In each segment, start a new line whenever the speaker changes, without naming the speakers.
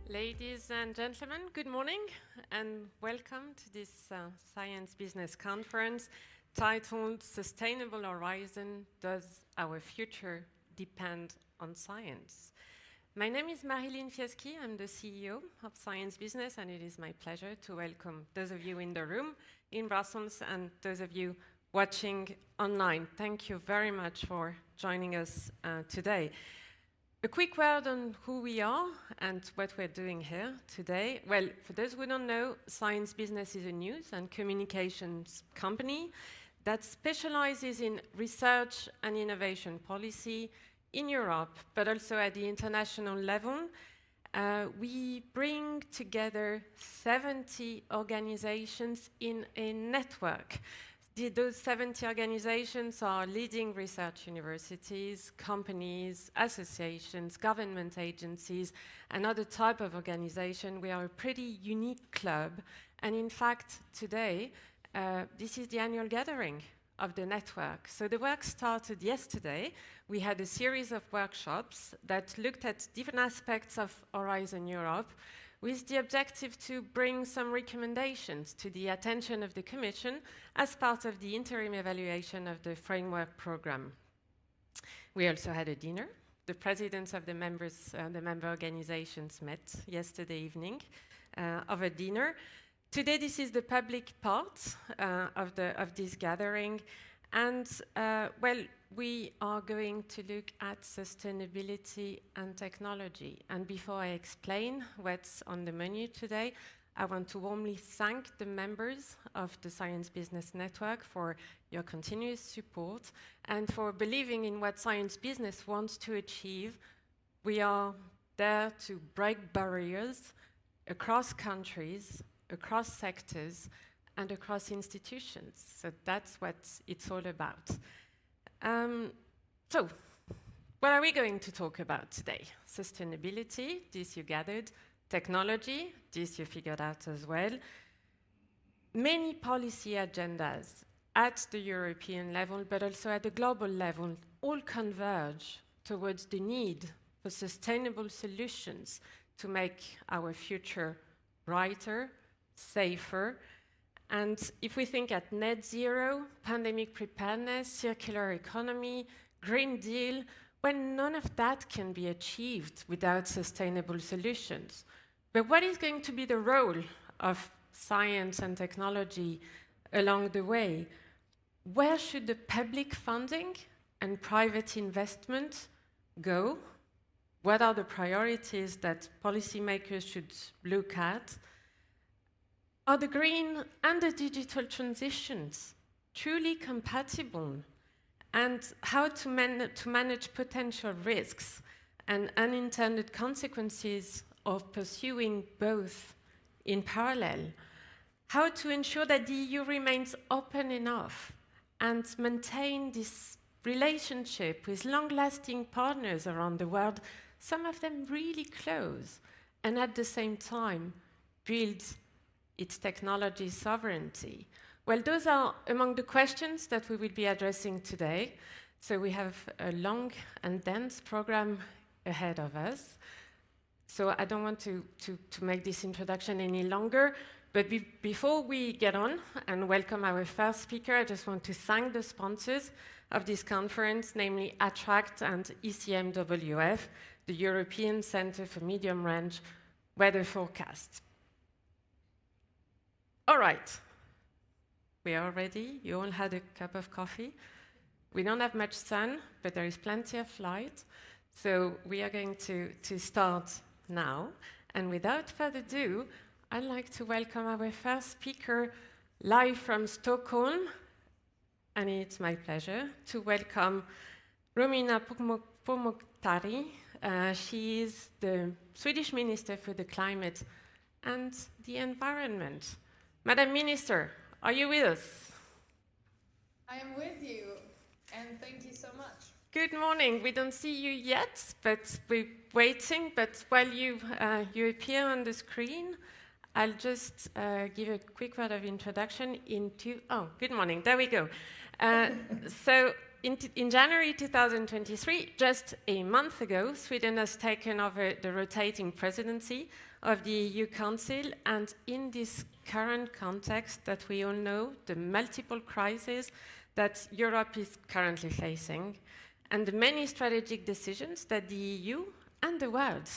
Ladies and gentlemen, good morning and welcome to this Science Business Conference titled Sustainable Horizon, Does Our Future Depend on Science? My name is Maryline Fiaschi, I'm the CEO of Science Business, and it is my pleasure to welcome those of you in the room in Brussels and those of you watching online. Thank you very much for joining us today. A quick word on who we are and what we're doing here today. Well, for those who don't know, Science Business is a news and communications company that specializes in research and innovation policy in Europe, but also at the international level. We bring together 70 organizations in a network. Those 70 organizations are leading research universities, companies, associations, government agencies, and other type of organization. We are a pretty unique club. And in fact, today, this is the annual gathering of the network. So the work started yesterday. We had a series of workshops that looked at different aspects of Horizon Europe, with the objective to bring some recommendations to the attention of the Commission as part of the interim evaluation of the framework program. We also had a dinner. The presidents of the member organizations met yesterday evening of a dinner. Today, this is the public part of this gathering. And, well, we are going to look at sustainability and technology. And before I explain what's on the menu today, I want to warmly thank the members of the Science Business Network for your continuous support and for believing in what Science Business wants to achieve. We are there to break barriers across countries, across sectors, and across institutions. So that's what it's all about. So, what are we going to talk about today? Sustainability, this you gathered. Technology, this you figured out as well. Many policy agendas at the European level, but also at the global level, all converge towards the need for sustainable solutions to make our future brighter, safer. And if we think at net zero, pandemic preparedness, circular economy, Green Deal, well, none of that can be achieved without sustainable solutions. But what is going to be the role of science and technology along the way? Where should the public funding and private investment go? What are the priorities that policymakers should look at? Are the green and the digital transitions truly compatible? And how to manage potential risks and unintended consequences of pursuing both in parallel? How to ensure that the EU remains open enough and maintain this relationship with long-lasting partners around the world, some of them really close, and at the same time build its technology sovereignty? Well, those are among the questions that we will be addressing today. So we have a long and dense program ahead of us. So I don't want to make this introduction any longer, but before we get on and welcome our first speaker, I just want to thank the sponsors of this conference, namely Attract and ECMWF, the European Centre for Medium Range Weather Forecast. All right, we are ready. You all had a cup of coffee. We don't have much sun, but there is plenty of light. So we are going to start now. And without further ado, I'd like to welcome our first speaker live from Stockholm. And it's my pleasure to welcome Romina Pourmokhtari. She is the Swedish Minister for the Climate and the Environment. Madam Minister, are you with us?
I am with you, and thank you so much.
Good morning. We don't see you yet, but we're waiting. But while you appear on the screen, I'll just give a quick word of introduction into... Oh, good morning. There we go. So in January 2023, just a month ago, Sweden has taken over the rotating presidency of the EU Council, and in this current context that we all know, the multiple crises that Europe is currently facing, and the many strategic decisions that the EU and the world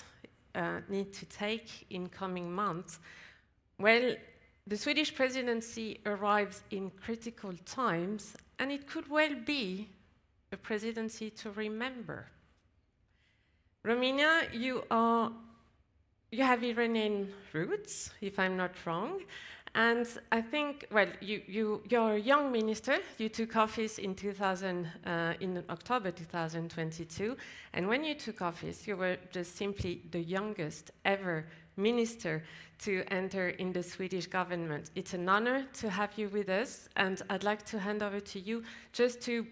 need to take in coming months, well, the Swedish presidency arrives in critical times, and it could well be a presidency to remember. Romina, you have Iranian roots, if I'm not wrong, and I think, well, you're a young minister. You took office in October 2022, and when you took office, you were just simply the youngest ever minister to enter in the Swedish government. It's an honor to have you with us, and I'd like to hand over to you just to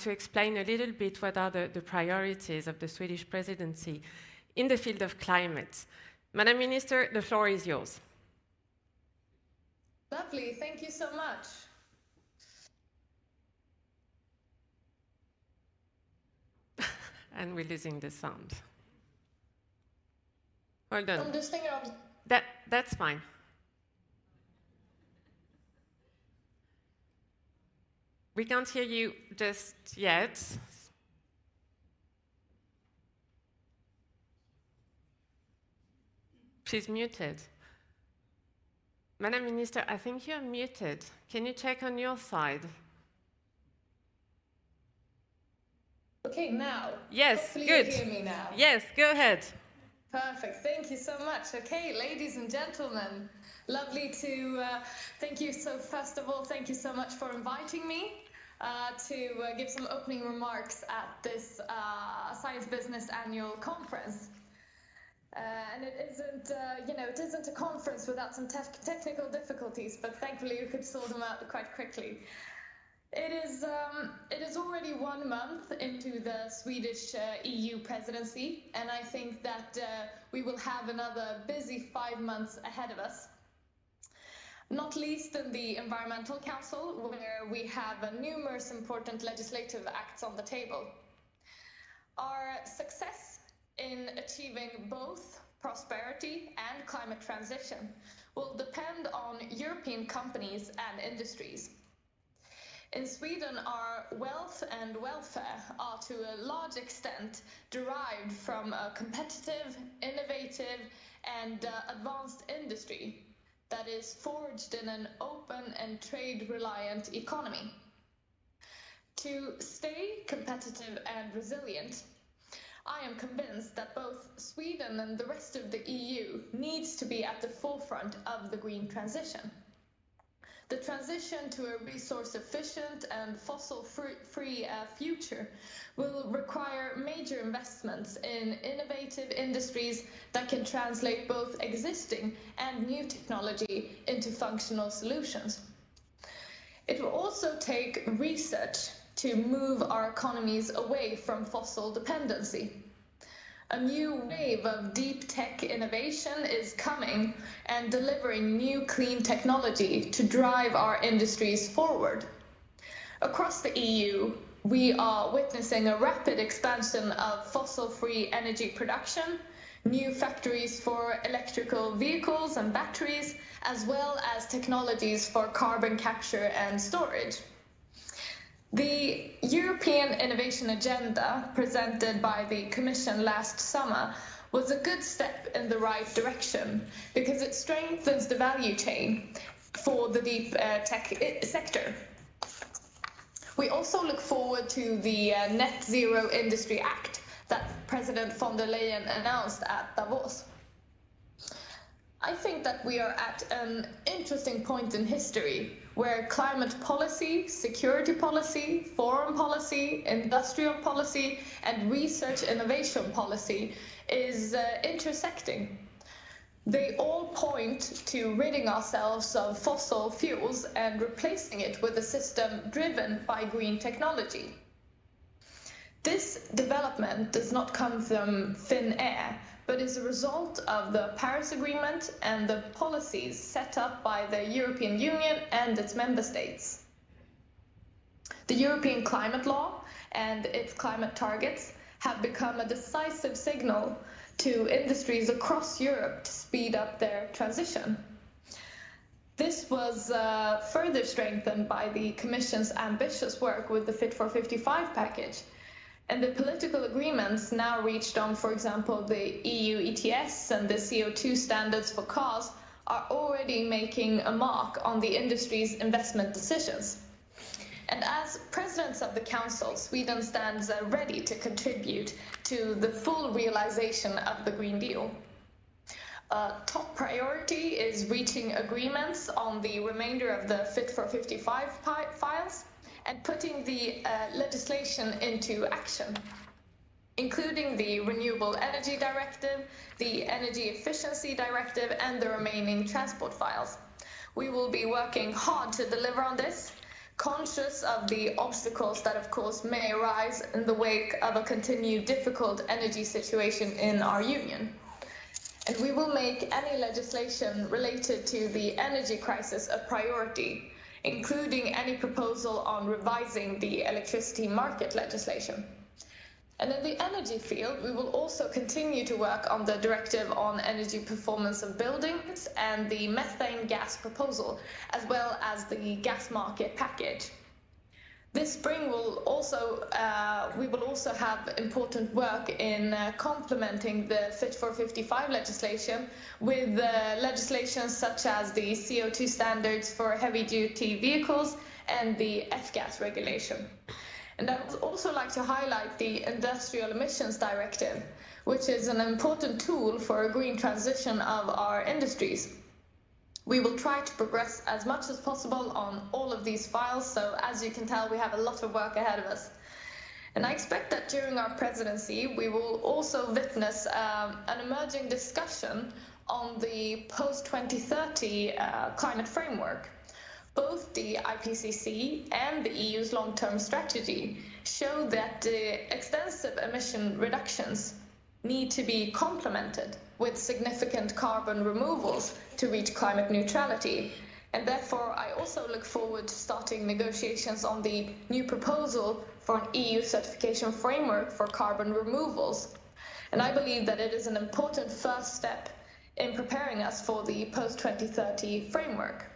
explain a little bit what are the priorities of the Swedish presidency in the field of climate. Madam Minister, the floor is yours.
Lovely, thank you so much.
And we're losing the sound. Hold on.
I'm just thinking of...
That's fine. We can't hear you just yet. She's muted. Madam Minister, I think you're muted. Can you check on your side?
Okay, now.
Yes,
hopefully
good.
You hear me now.
Yes, go ahead.
Perfect. Thank you so much. Okay, ladies and gentlemen, lovely to thank you. So first of all, thank you so much for inviting me to give some opening remarks at this Science Business Annual Conference. And it isn't, it isn't a conference without some technical difficulties, but thankfully you could sort them out quite quickly. It is already 1 month into the Swedish EU presidency, and I think that we will have another busy 5 months ahead of us. Not least in the Environmental Council, where we have numerous important legislative acts on the table. Our success in achieving both prosperity and climate transition will depend on European companies and industries. In Sweden, our wealth and welfare are to a large extent derived from a competitive, innovative, and advanced industry that is forged in an open and trade-reliant economy. To stay competitive and resilient, I am convinced that both Sweden and the rest of the EU needs to be at the forefront of the green transition. The transition to a resource-efficient and fossil-free future will require major investments in innovative industries that can translate both existing and new technology into functional solutions. It will also take research to move our economies away from fossil dependency. A new wave of deep tech innovation is coming and delivering new clean technology to drive our industries forward. Across the EU, we are witnessing a rapid expansion of fossil-free energy production, new factories for electrical vehicles and batteries, as well as technologies for carbon capture and storage. The European Innovation Agenda, presented by the Commission last summer, was a good step in the right direction because it strengthens the value chain for the deep tech sector. We also look forward to the Net Zero Industry Act that President von der Leyen announced at Davos. I think that we are at an interesting point in history where climate policy, security policy, foreign policy, industrial policy, and research innovation policy is intersecting. They all point to ridding ourselves of fossil fuels and replacing it with a system driven by green technology. This development does not come from thin air, but is a result of the Paris Agreement and the policies set up by the European Union and its member states. The European Climate Law and its climate targets have become a decisive signal to industries across Europe to speed up their transition. This was further strengthened by the Commission's ambitious work with the Fit for 55 package. And the political agreements now reached on, for example, the EU ETS and the CO2 standards for cars are already making a mark on the industry's investment decisions. And as presidents of the Council, Sweden stands ready to contribute to the full realization of the Green Deal. Top priority is reaching agreements on the remainder of the Fit for 55 files and putting the legislation into action, including the Renewable Energy Directive, the Energy Efficiency Directive, and the remaining transport files. We will be working hard to deliver on this, conscious of the obstacles that, of course, may arise in the wake of a continued difficult energy situation in our union. And we will make any legislation related to the energy crisis a priority, including any proposal on revising the electricity market legislation. And in the energy field, we will also continue to work on the Directive on Energy Performance of Buildings and the methane gas proposal, as well as the gas market package. This spring we will also have important work in complementing the Fit for 55 legislation with legislation such as the CO2 standards for heavy-duty vehicles and the F-gas regulation. And I would also like to highlight the Industrial Emissions Directive, which is an important tool for a green transition of our industries. We will try to progress as much as possible on all of these files, so as you can tell, we have a lot of work ahead of us. And I expect that during our presidency, we will also witness an emerging discussion on the post-2030 climate framework. Both the IPCC and the EU's long-term strategy show that extensive emission reductions need to be complemented with significant carbon removals to reach climate neutrality. And therefore, I also look forward to starting negotiations on the new proposal for an EU certification framework for carbon removals. And I believe that it is an important first step in preparing us for the post-2030 framework.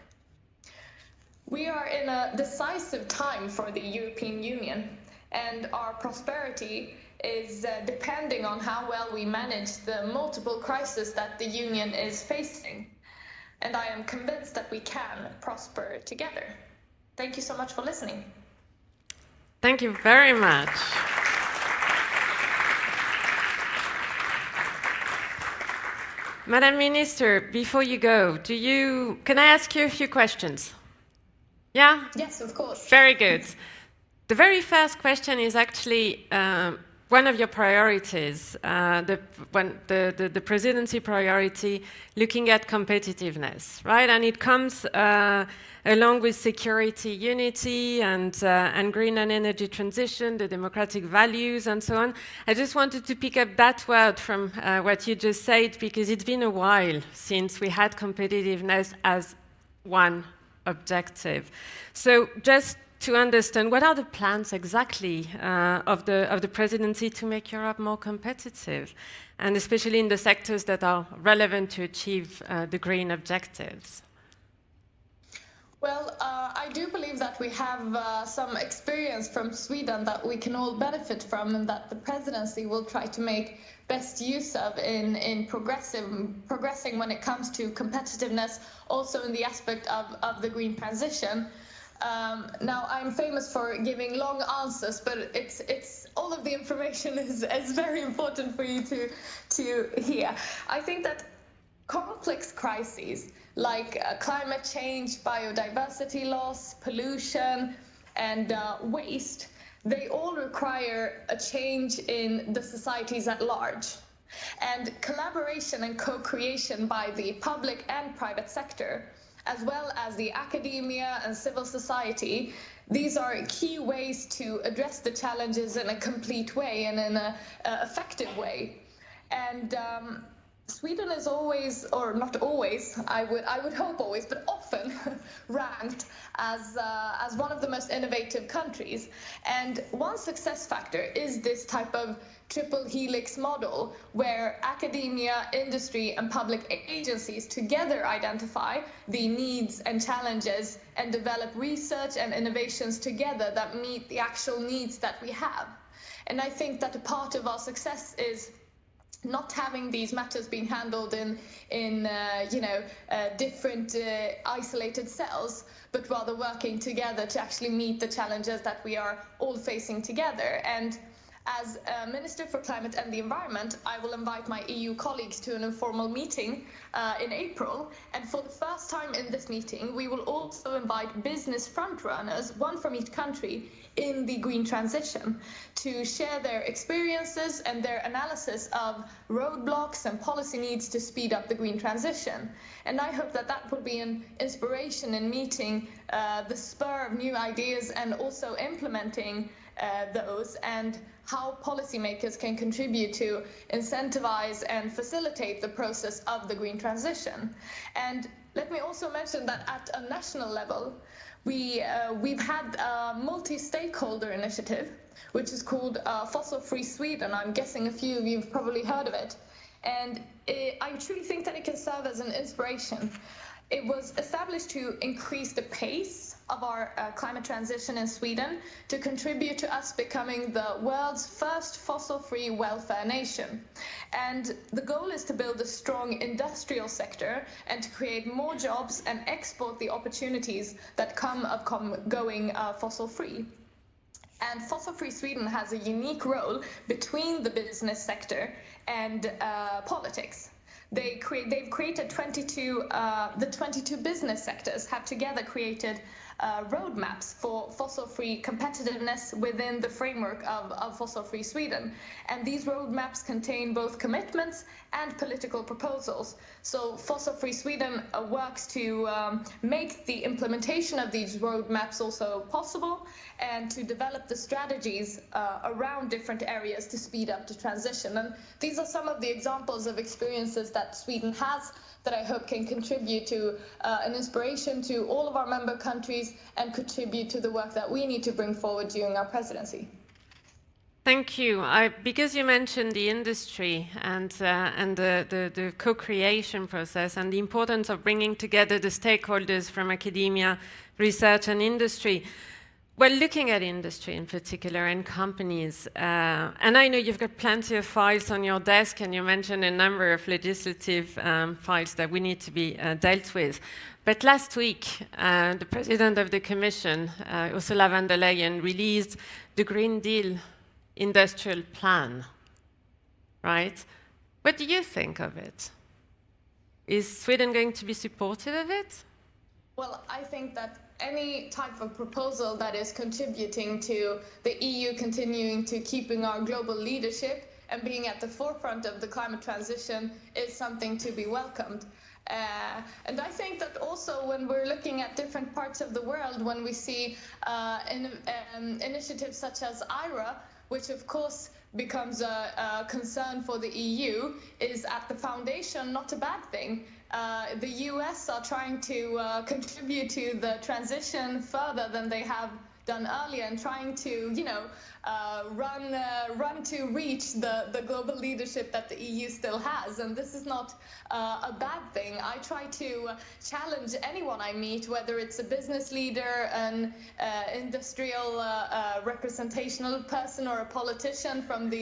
We are in a decisive time for the European Union, and our prosperity is depending on how well we manage the multiple crises that the Union is facing. And I am convinced that we can prosper together. Thank you so much for listening.
Thank you very much. Madam Minister, before you go, can I ask you a few questions? Yeah?
Yes, of course.
Very good. The very first question is actually one of your priorities, the presidency priority, looking at competitiveness, right? And it comes along with security, unity, and green and energy transition, the democratic values, and so on. I just wanted to pick up that word from what you just said, because it's been a while since we had competitiveness as one objective. So just to understand, what are the plans exactly of the presidency to make Europe more competitive, and especially in the sectors that are relevant to achieve the green objectives?
Well, I do believe that we have some experience from Sweden that we can all benefit from, and that the presidency will try to make best use of in progressing when it comes to competitiveness, also in the aspect of the green transition. Now, I'm famous for giving long answers, but it's all of the information is very important for you to hear. I think that complex crises like climate change, biodiversity loss, pollution, and waste, they all require a change in the societies at large. And collaboration and co-creation by the public and private sector, as well as the academia and civil society, these are key ways to address the challenges in a complete way and in an effective way. And Sweden is always, or not always, I would hope always, but often ranked as one of the most innovative countries. And one success factor is this type of triple helix model where academia, industry, and public agencies together identify the needs and challenges and develop research and innovations together that meet the actual needs that we have. And I think that a part of our success is not having these matters being handled in different isolated cells, but rather working together to actually meet the challenges that we are all facing together. And as Minister for Climate and the Environment, I will invite my EU colleagues to an informal meeting in April. And for the first time in this meeting, we will also invite business frontrunners, one from each country, in the green transition to share their experiences and their analysis of roadblocks and policy needs to speed up the green transition. And I hope that that will be an inspiration in meeting the spur of new ideas and also implementing those, and how policymakers can contribute to incentivize and facilitate the process of the green transition. And let me also mention that at a national level, we've had a multi-stakeholder initiative, which is called Fossil Free Sweden. I'm guessing a few of you have probably heard of it. And I truly think that it can serve as an inspiration. It was established to increase the pace of our climate transition in Sweden to contribute to us becoming the world's first fossil-free welfare nation. And the goal is to build a strong industrial sector and to create more jobs and export the opportunities that come of going fossil-free. And Fossil Free Sweden has a unique role between the business sector and politics. They've created 22, the 22 business sectors have together created roadmaps for fossil-free competitiveness within the framework of Fossil-Free Sweden. And these roadmaps contain both commitments and political proposals. So Fossil-Free Sweden works to make the implementation of these roadmaps also possible and to develop the strategies around different areas to speed up the transition. And these are some of the examples of experiences that Sweden has that I hope can contribute to an inspiration to all of our member countries and contribute to the work that we need to bring forward during our presidency.
Thank you. Because you mentioned the industry and the co-creation process and the importance of bringing together the stakeholders from academia, research and industry. Well, looking at industry in particular and companies, and I know you've got plenty of files on your desk, and you mentioned a number of legislative files that we need to be dealt with. But last week, the President of the Commission, Ursula von der Leyen, released the Green Deal industrial plan, right? What do you think of it? Is Sweden going to be supportive of it?
Well, I think that any type of proposal that is contributing to the EU continuing to keeping our global leadership and being at the forefront of the climate transition is something to be welcomed. And I think that also when we're looking at different parts of the world, when we see initiatives such as IRA, which of course becomes a concern for the EU, is at the foundation not a bad thing. The US are trying to contribute to the transition further than they have done earlier, and trying to, run to reach the global leadership that the EU still has. And this is not a bad thing. I try to challenge anyone I meet, whether it's a business leader, an industrial representational person, or a politician from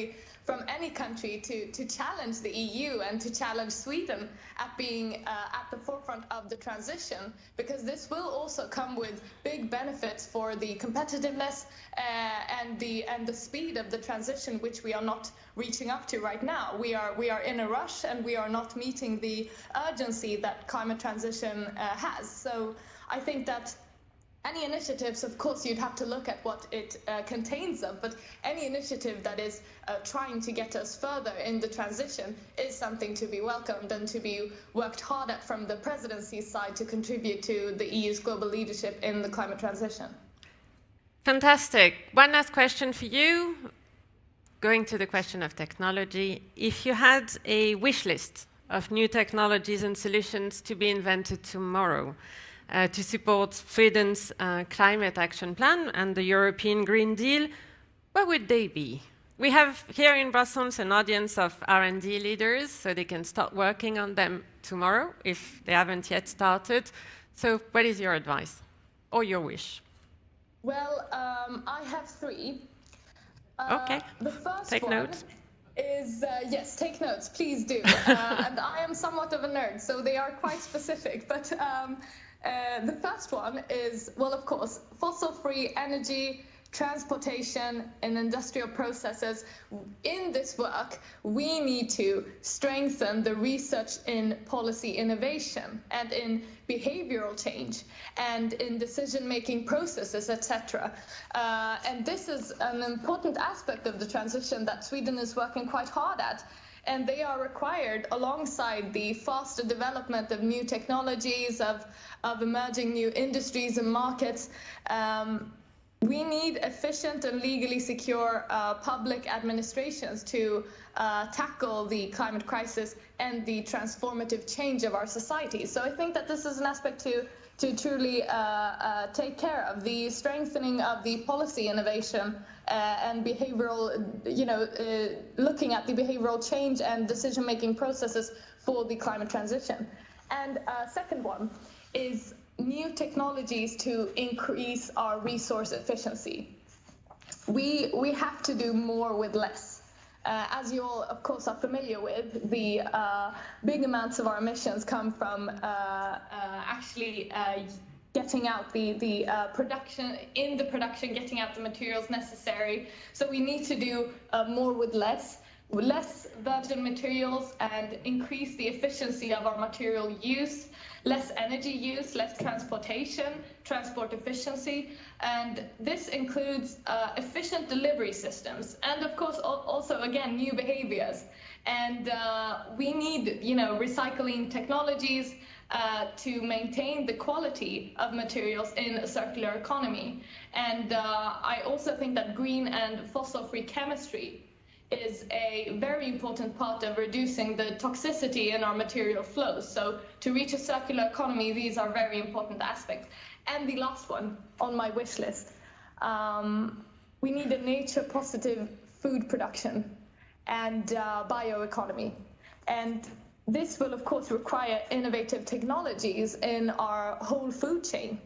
any country, to challenge the EU and to challenge Sweden at being at the forefront of the transition, because this will also come with big benefits for the competitiveness and the speed of the transition, which we are not reaching up to right now. We are in a rush, and we are not meeting the urgency that climate transition has. So I think that any initiatives, of course, you'd have to look at what it contains of, but any initiative that is trying to get us further in the transition is something to be welcomed and to be worked hard at from the presidency's side to contribute to the EU's global leadership in the climate transition.
Fantastic. One last question for you. Going to the question of technology, if you had a wish list of new technologies and solutions to be invented tomorrow to support Sweden's climate action plan and the European Green Deal. What would they be? We have here in Brussels an audience of R&D leaders, so they can start working on them tomorrow if they haven't yet started. So what is your advice or your wish?
Well, I have three.
Okay,
the first
take
one
notes.
Is, yes, take notes, please do. And I am somewhat of a nerd, so they are quite specific. But the first one is, well, of course, fossil-free energy, transportation, and industrial processes. In this work, we need to strengthen the research in policy innovation and in behavioral change and in decision-making processes, etc. And this is an important aspect of the transition that Sweden is working quite hard at. And they are required alongside the faster development of new technologies, of emerging new industries and markets. We need efficient and legally secure public administrations to tackle the climate crisis and the transformative change of our society. So I think that this is an aspect to truly take care of, the strengthening of the policy innovation and behavioral, looking at the behavioral change and decision-making processes for the climate transition. And second one is new technologies to increase our resource efficiency. We have to do more with less. As you all, of course, are familiar with, the big amounts of our emissions come from actually getting out the production, getting out the materials necessary. So we need to do more with less virgin materials and increase the efficiency of our material use, less energy use, less transport efficiency, and this includes efficient delivery systems, and of course also again new behaviors. And we need recycling technologies to maintain the quality of materials in a circular economy. And I also think that green and fossil-free chemistry is a very important part of reducing the toxicity in our material flows. So to reach a circular economy, these are very important aspects. And the last one on my wish list, we need a nature-positive food production and bioeconomy. And this will, of course, require innovative technologies in our whole food chain,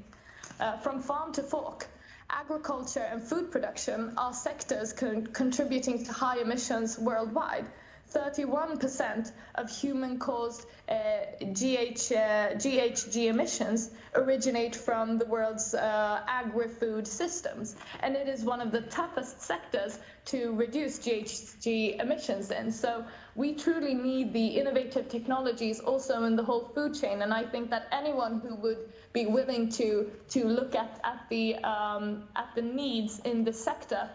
from farm to fork. Agriculture and food production are sectors contributing to high emissions worldwide. 31% of human-caused GHG emissions originate from the world's agri-food systems, and it is one of the toughest sectors to reduce GHG emissions in. So we truly need the innovative technologies also in the whole food chain, and I think that anyone who would be willing to look at the needs in the sector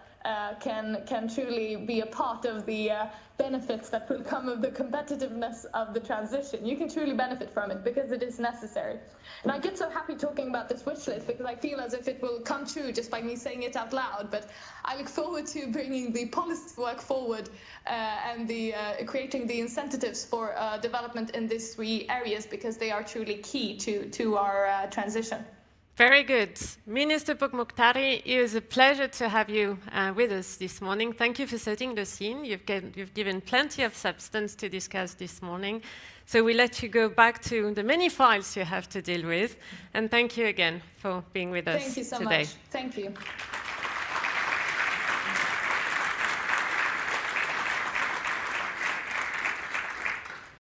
can truly be a part of the benefits that will come of the competitiveness of the transition. You can truly benefit from it because it is necessary. And I get so happy talking about this wish list because I feel as if it will come true just by me saying it out loud. But I look forward to bringing the policy work forward and creating the incentives for development in these three areas because they are truly key to our transition.
Very good. Minister Pourmokhtari, it was a pleasure to have you with us this morning. Thank you for setting the scene. You've given plenty of substance to discuss this morning. So we let you go back to the many files you have to deal with. And thank you again for being with us today.
Thank you so much. Thank you.